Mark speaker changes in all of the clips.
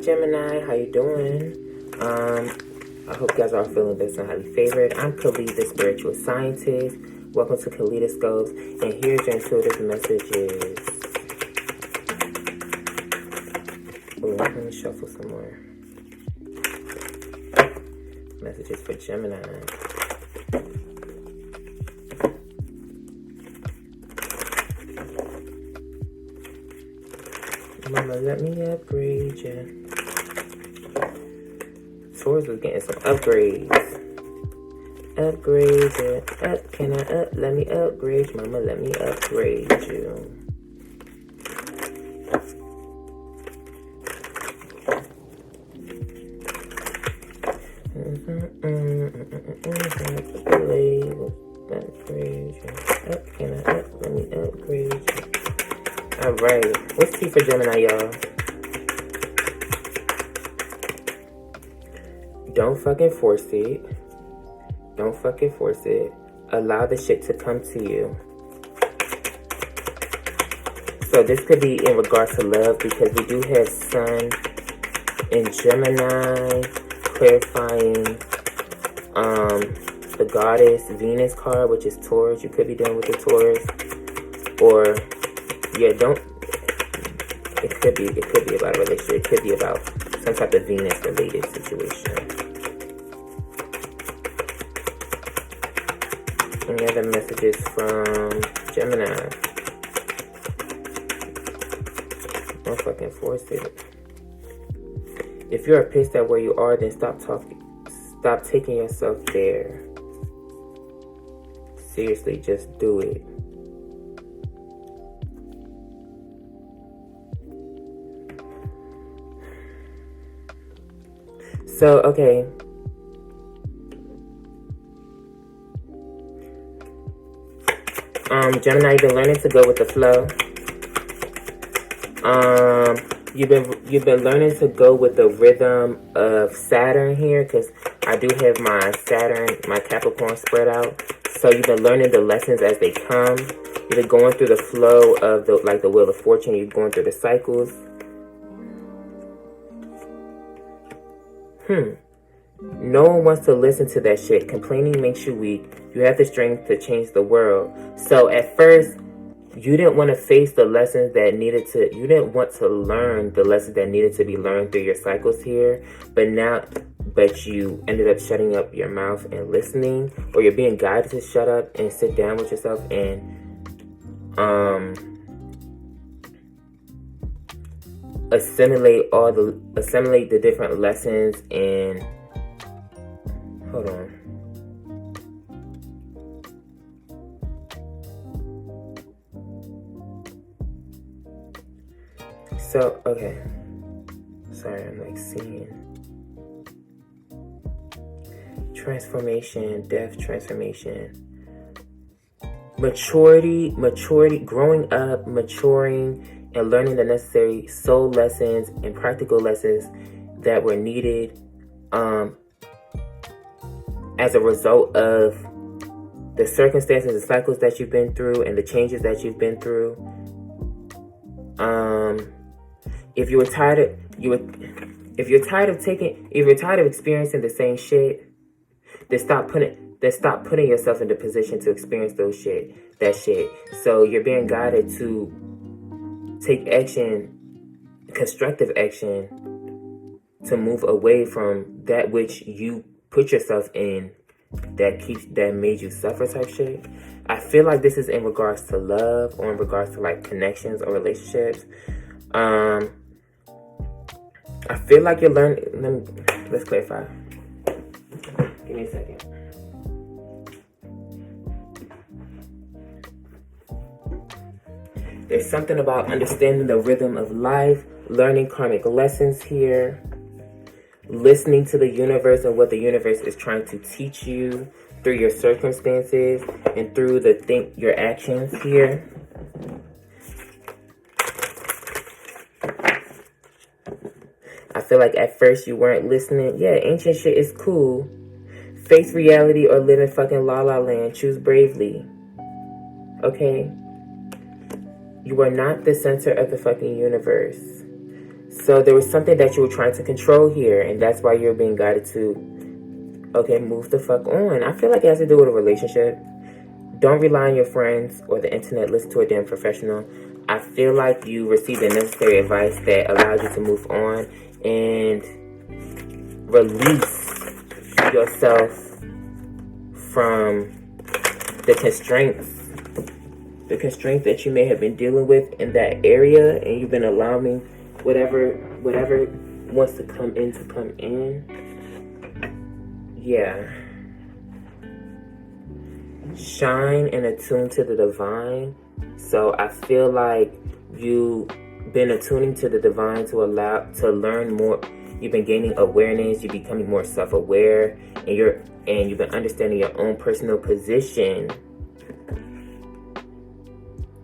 Speaker 1: Gemini, how you doing? I hope you guys are all feeling blessed and highly favored. I'm Khalid, the spiritual scientist. Welcome to Kaleidoscopes, and here's your intuitive messages. Oh, let me shuffle some more. Messages for Gemini. Mama, let me upgrade you. Taurus was getting some upgrades. Upgrade it. Up, can I up? Let me upgrade you. Mama, let me upgrade you. Upgrade you. Up, can I up? Let me upgrade you. Alright, what's T for Gemini, y'all? Don't fucking force it. Don't fucking force it. Allow the shit to come to you. So this could be in regards to love, because we do have Sun in Gemini, clarifying the goddess Venus card, which is Taurus. You could be dealing with the Taurus. Or yeah, don't. It could be about a relationship. It could be about some type of Venus-related situation. Any other messages from Gemini? Don't fucking force it. If you're pissed at where you are, then stop talking. Stop taking yourself there. Seriously, just do it. So, okay. Gemini, you've been learning to go with the flow. You've been learning to go with the rhythm of Saturn here, because I do have my Saturn, my Capricorn spread out. So you've been learning the lessons as they come. You've been going through the flow of the Wheel of Fortune. You're going through the cycles. No one wants to listen to that shit. Complaining makes you weak. You have the strength to change the world. So at first, you didn't want to face the lessons that needed to, you didn't want to learn the lessons that needed to be learned through your cycles here. But you ended up shutting up your mouth and listening, or you're being guided to shut up and sit down with yourself and assimilate the different lessons. And hold on. So, okay. Sorry, I'm like seeing transformation, death, transformation, maturity, growing up, maturing, and learning the necessary soul lessons and practical lessons that were needed as a result of the circumstances and cycles that you've been through and the changes that you've been through. If you're tired of experiencing the same shit, then stop putting yourself in the position to experience that shit. So you're being guided to take action, constructive action, to move away from that which you put yourself in that made you suffer type shit. I feel like this is in regards to love, or in regards to like connections or relationships. I feel like you're learning. Let's clarify. Give me a second. There's something about understanding the rhythm of life, learning karmic lessons here, listening to the universe and what the universe is trying to teach you through your circumstances and through your actions here. I feel like at first you weren't listening. Yeah, ancient shit is cool. Face reality or live in fucking la la land. Choose bravely. Okay? You are not the center of the fucking universe. So there was something that you were trying to control here, and that's why you're being guided to, okay, move the fuck on. I feel like it has to do with a relationship. Don't rely on your friends or the internet. Listen to a damn professional. I feel like you received the necessary advice that allows you to move on and release yourself from the constraints that you may have been dealing with in that area, and you've been allowing whatever wants to come in. Yeah. Shine and attune to the divine. So I feel like you've been attuning to the divine to learn more. You've been gaining awareness. You're becoming more self-aware, and you've been understanding your own personal position.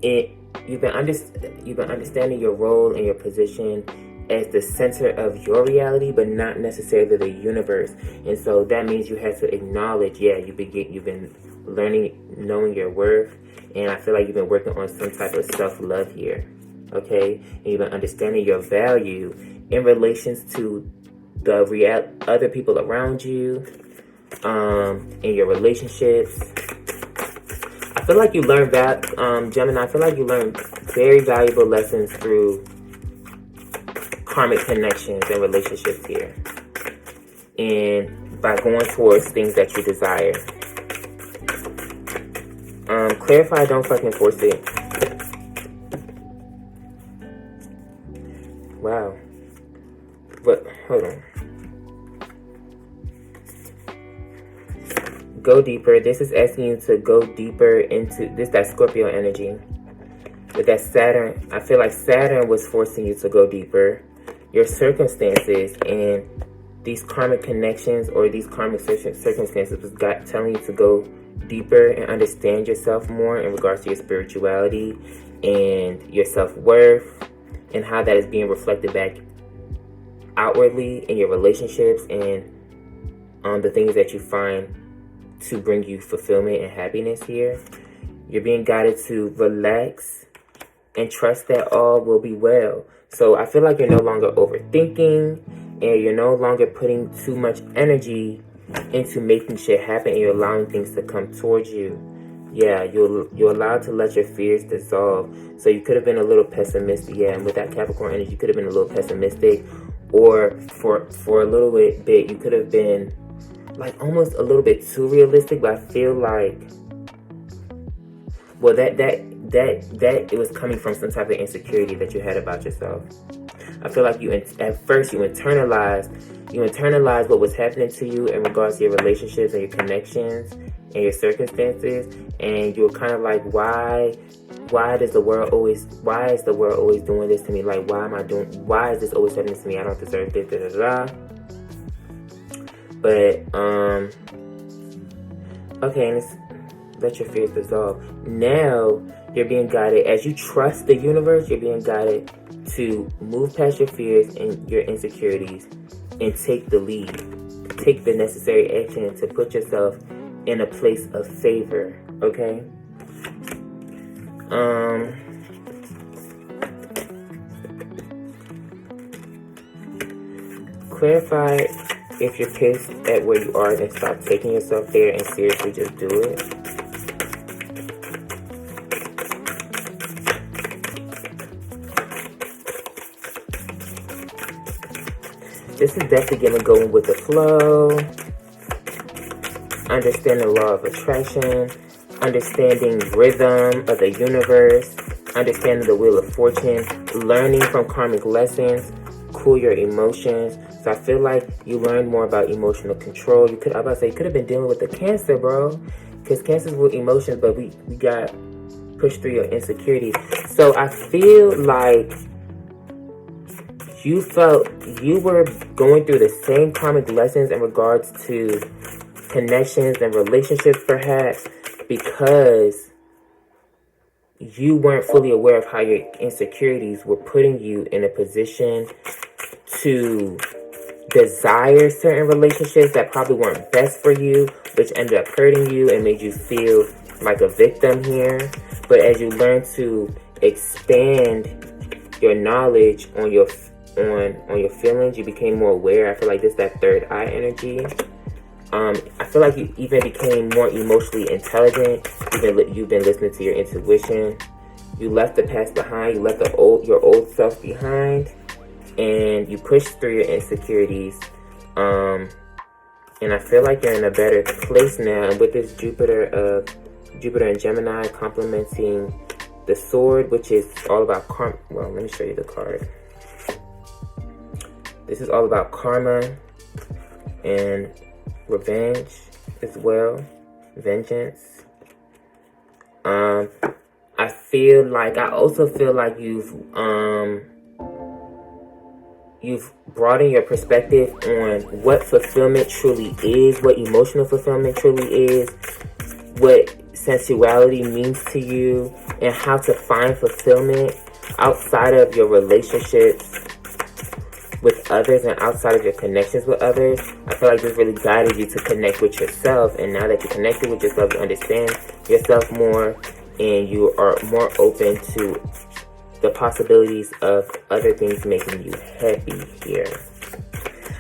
Speaker 1: You've been understanding your role and your position as the center of your reality, but not necessarily the universe. And so that means you have to acknowledge, you've been learning, knowing your worth, and I feel like you've been working on some type of self-love here, okay? And you've been understanding your value in relations to the other people around you, in your relationships. I feel like you learned that, Gemini, I feel like you learned very valuable lessons through karmic connections and relationships here, and by going towards things that you desire. Clarify, don't fucking force it. Wow. But hold on. Go deeper. This is asking you to go deeper into this, that Scorpio energy. With that Saturn, I feel like Saturn was forcing you to go deeper. Your circumstances and these karmic connections or these karmic circumstances was telling you to go deeper and understand yourself more in regards to your spirituality and your self-worth, and how that is being reflected back outwardly in your relationships and on the things that you find to bring you fulfillment and happiness here. You're being guided to relax and trust that all will be well. So I feel like you're no longer overthinking, and you're no longer putting too much energy into making shit happen, and you're allowing things to come towards you. Yeah, you're allowed to let your fears dissolve. So you could have been a little pessimistic. Yeah, and with that Capricorn energy, you could have been a little pessimistic, or for a little bit, you could have been like almost a little bit too realistic. But I feel like, well, that it was coming from some type of insecurity that you had about yourself. I feel like at first you internalized what was happening to you in regards to your relationships and your connections and your circumstances, and you were kind of like, why is the world always doing this to me? Like, why is this always happening to me? I don't deserve this, da da da. But okay, and let your fears dissolve. Now you're being guided, as you trust the universe, you're being guided to move past your fears and your insecurities and take the lead. Take the necessary action to put yourself in a place of favor, okay? Clarify if you're pissed at where you are, then stop taking yourself there and seriously just do it. This is definitely going with the flow. Understand the law of attraction. Understanding rhythm of the universe. Understanding the wheel of fortune. Learning from karmic lessons. Cool your emotions. So I feel like you learned more about emotional control. You could have been dealing with the Cancer, bro. Because Cancer's with emotions, but we got pushed through your insecurities. So I feel like you felt you were going through the same karmic lessons in regards to connections and relationships, perhaps, because you weren't fully aware of how your insecurities were putting you in a position to desire certain relationships that probably weren't best for you, which ended up hurting you and made you feel like a victim here. But as you learn to expand your knowledge on your on your feelings. You became more aware. I feel like this that third eye energy. I feel like you even became more emotionally intelligent. You've been listening to your intuition. You left the past behind. You left your old self behind, and you pushed through your insecurities. And I feel like you're in a better place now. And with this Jupiter and Gemini complementing the sword, which is all about karma. Well, let me show you the card. This is all about karma and revenge as well. Vengeance. I also feel like you've broadened your perspective on what fulfillment truly is, what emotional fulfillment truly is, what sensuality means to you, and how to find fulfillment outside of your relationships with others and outside of your connections with others. I feel like this really guided you to connect with yourself, and now that you're connected with yourself, you understand yourself more, and you are more open to the possibilities of other things making you happy here.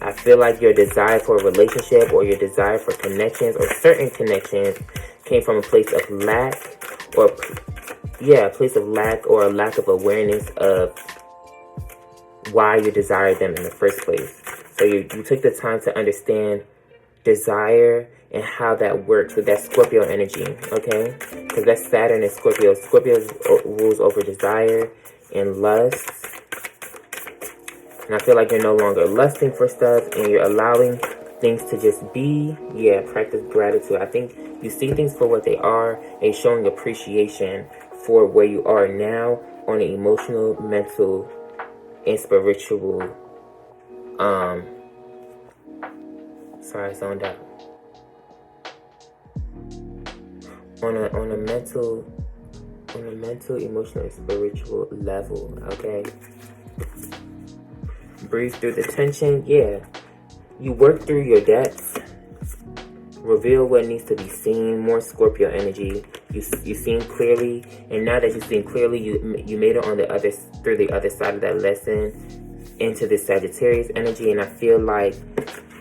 Speaker 1: I feel like your desire for a relationship or your desire for connections or certain connections came from a place of lack, or a lack of awareness of why you desired them in the first place. So you took the time to understand desire and how that works with that Scorpio energy, okay? Because that's Saturn and Scorpio. Scorpio rules over desire and lust. And I feel like you're no longer lusting for stuff and you're allowing things to just be. Yeah, practice gratitude. I think you see things for what they are and showing appreciation for where you are now on an emotional, mental, and spiritual, sorry, I zoned out. On a mental, emotional, and spiritual level, okay? Breathe through the tension, yeah. You work through your depths. Reveal what needs to be seen. More Scorpio energy. You seen clearly, and now that you've seen clearly, you made it through the other side of that lesson into the Sagittarius energy. And I feel like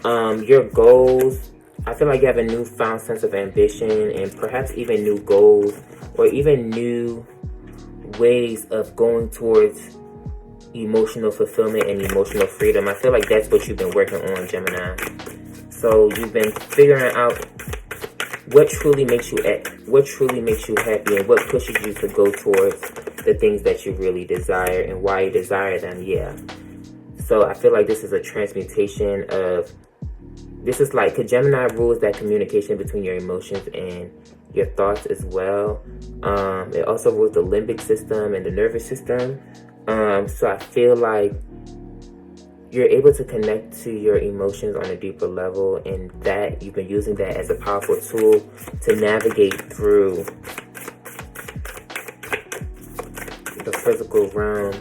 Speaker 1: your goals. I feel like you have a newfound sense of ambition and perhaps even new goals or even new ways of going towards emotional fulfillment and emotional freedom. I feel like that's what you've been working on, Gemini. So you've been figuring out what truly makes you happy and what pushes you to go towards the things that you really desire and why you desire them. Yeah. So I feel like this is a transmutation of. This is like, because Gemini rules that communication between your emotions and your thoughts as well. It also rules the limbic system and the nervous system. So I feel like you're able to connect to your emotions on a deeper level, and that you've been using that as a powerful tool to navigate through the physical realm.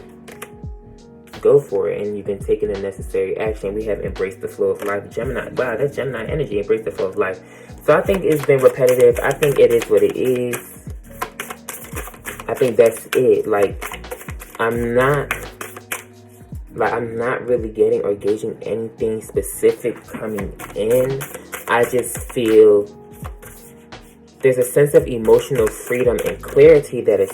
Speaker 1: Go for it, and you've been taking the necessary action. We have embraced the flow of life. Gemini, wow, that's Gemini energy. Embrace the flow of life. So I think it's been repetitive. I think it is what it is. I think that's it. I'm not really getting or gauging anything specific coming in. I just feel there's a sense of emotional freedom and clarity that is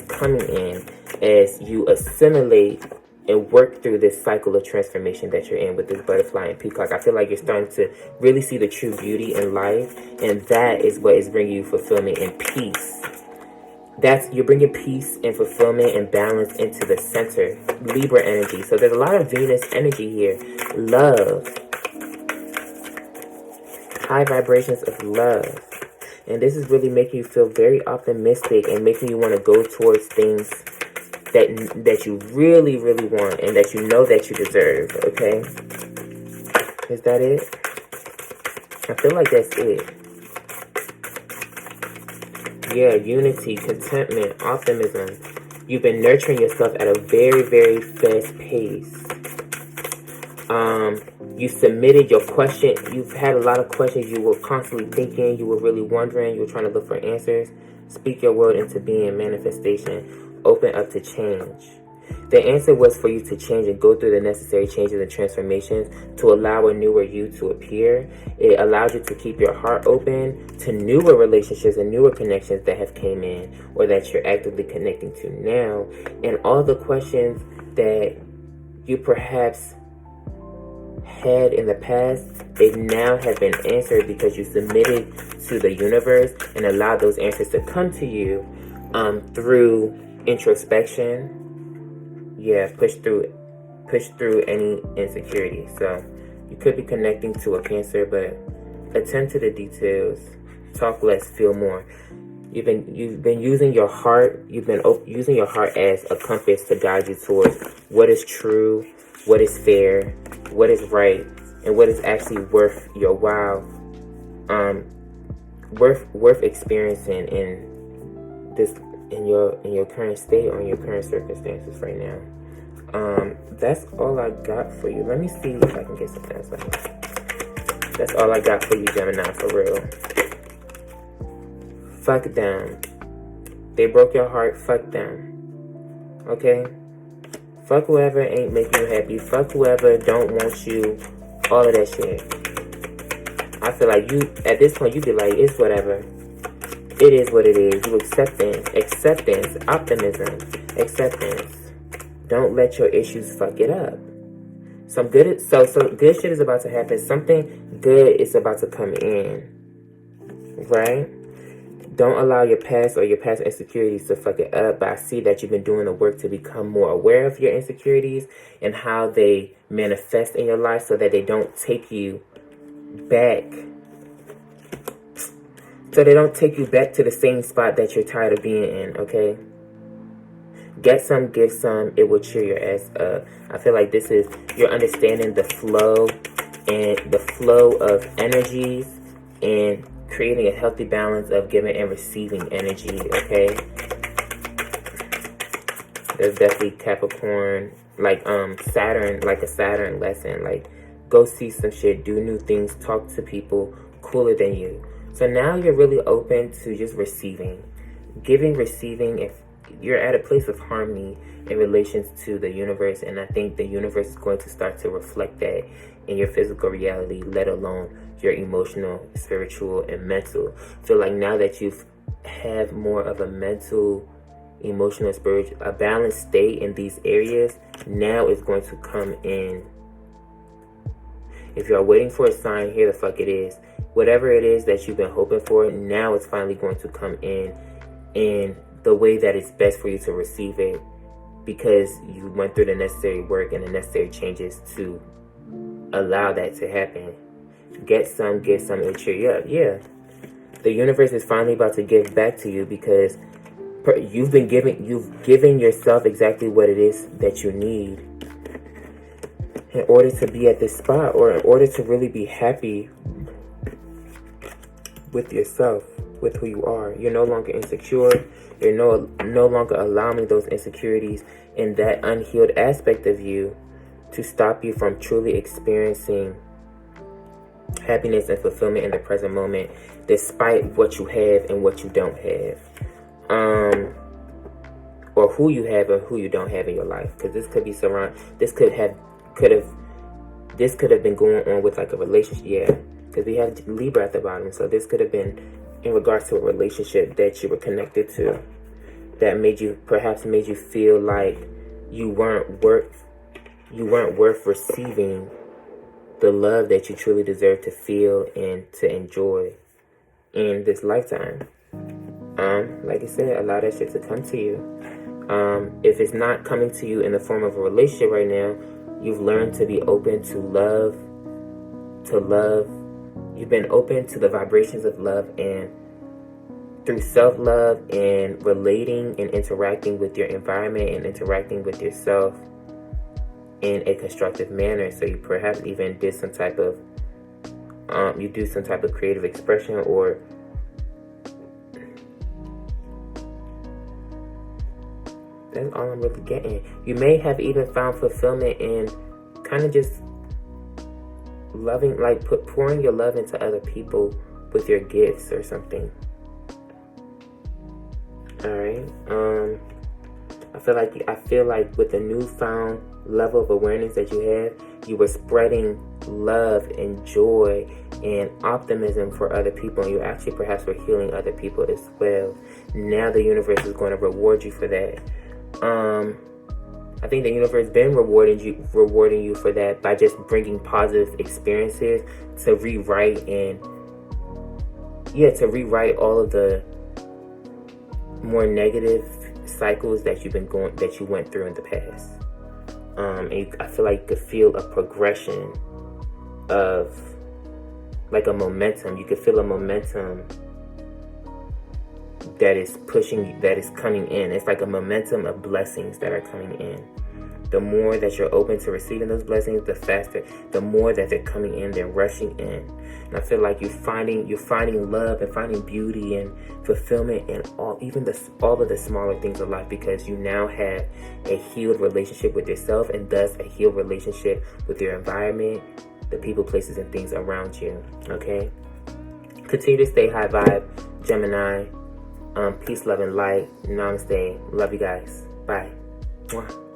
Speaker 1: coming in as you assimilate and work through this cycle of transformation that you're in with this butterfly and peacock. I feel like you're starting to really see the true beauty in life, and that is what is bringing you fulfillment and peace. You're bringing peace and fulfillment and balance into the center, Libra energy. So there's a lot of Venus energy here. Love. High vibrations of love. And this is really making you feel very optimistic and making you want to go towards things that you really, really want and that you know that you deserve, okay? Is that it? I feel like that's it. Yeah, unity, contentment, optimism. You've been nurturing yourself at a very, very fast pace. You submitted your question. You've had a lot of questions. You were constantly thinking. You were really wondering. You were trying to look for answers. Speak your word into being, manifestation. Open up to change. The answer was for you to change and go through the necessary changes and transformations to allow a newer you to appear. It allows you to keep your heart open to newer relationships and newer connections that have came in or that you're actively connecting to now. And all the questions that you perhaps had in the past, they now have been answered because you submitted to the universe and allowed those answers to come to you through introspection. Yeah, push through any insecurity. So you could be connecting to a Cancer, but attend to the details. Talk less, feel more. You've been using your heart. You've been using your heart as a compass to guide you towards what is true, what is fair, what is right, and what is actually worth your while. Worth experiencing in this. In your current state or in your current circumstances right now. That's all I got for you. Let me see if I can get something else. That's all I got for you, Gemini, for real. Fuck them. They broke your heart. Fuck them. Okay? Fuck whoever ain't making you happy. Fuck whoever don't want you. All of that shit. I feel like you, at this point, you be like, it's whatever. It is what it is. You acceptance, optimism, acceptance. Don't let your issues fuck it up. So good shit is about to happen. Something good is about to come in. Right? Don't allow your past or your past insecurities to fuck it up. But I see that you've been doing the work to become more aware of your insecurities and how they manifest in your life so that they don't take you back. So they don't take you back to the same spot that you're tired of being in, okay? Get some, give some. It will cheer your ass up. I feel like this is, you're understanding the flow of energies and creating a healthy balance of giving and receiving energy, okay? There's definitely Capricorn, like Saturn, like a Saturn lesson. Like, go see some shit, do new things, talk to people cooler than you. So now you're really open to just receiving. Giving, receiving, if you're at a place of harmony in relations to the universe, and I think the universe is going to start to reflect that in your physical reality, let alone your emotional, spiritual, and mental. I feel like now that you've have more of a mental, emotional, spiritual, a balanced state in these areas, now it's going to come in. If you're waiting for a sign, here the fuck it is. Whatever it is that you've been hoping for, now it's finally going to come in the way that it's best for you to receive it, because you went through the necessary work and the necessary changes to allow that to happen. Get some, give some, it'll cheer you up. Yeah. The universe is finally about to give back to you because you've given yourself exactly what it is that you need in order to be at this spot, or in order to really be happy with yourself, with who you are. You're no longer insecure. You're no longer allowing those insecurities and that unhealed aspect of you to stop you from truly experiencing happiness and fulfillment in the present moment, despite what you have and what you don't have, or who you have and who you don't have in your life. Because this could be this could have been going on with like a relationship. Yeah, because we have Libra at the bottom, so this could have been in regards to a relationship that you were connected to, that perhaps made you feel like you weren't worth receiving the love that you truly deserve to feel and to enjoy in this lifetime. Like I said, allow that shit to come to you. If it's not coming to you in the form of a relationship right now, you've learned to be open to love. You've been open to the vibrations of love, and through self-love and relating and interacting with your environment and interacting with yourself in a constructive manner. So you perhaps even did some type of creative expression, or that's all I'm really getting. You may have even found fulfillment in kind of just loving, like pouring your love into other people with your gifts or something. Alright, I feel like with the newfound level of awareness that you have, you were spreading love and joy and optimism for other people, and you actually perhaps were healing other people as well. Now the universe is going to reward you for that. I think the universe been rewarding you for that by just bringing positive experiences to rewrite all of the more negative cycles that you went through in the past. I feel like you could feel a progression of like a momentum. You could feel a momentum that is coming in. It's like a momentum of blessings that are coming in. The more that you're open to receiving those blessings, the more that they're coming in, they're rushing in. And I feel like you're finding love and finding beauty and fulfillment in all of the smaller things of life, because you now have a healed relationship with yourself, and thus a healed relationship with your environment, the people, places, and things around you. Okay? Continue to stay high vibe, Gemini. Peace, love, and light. Namaste. Love you guys. Bye. Mwah.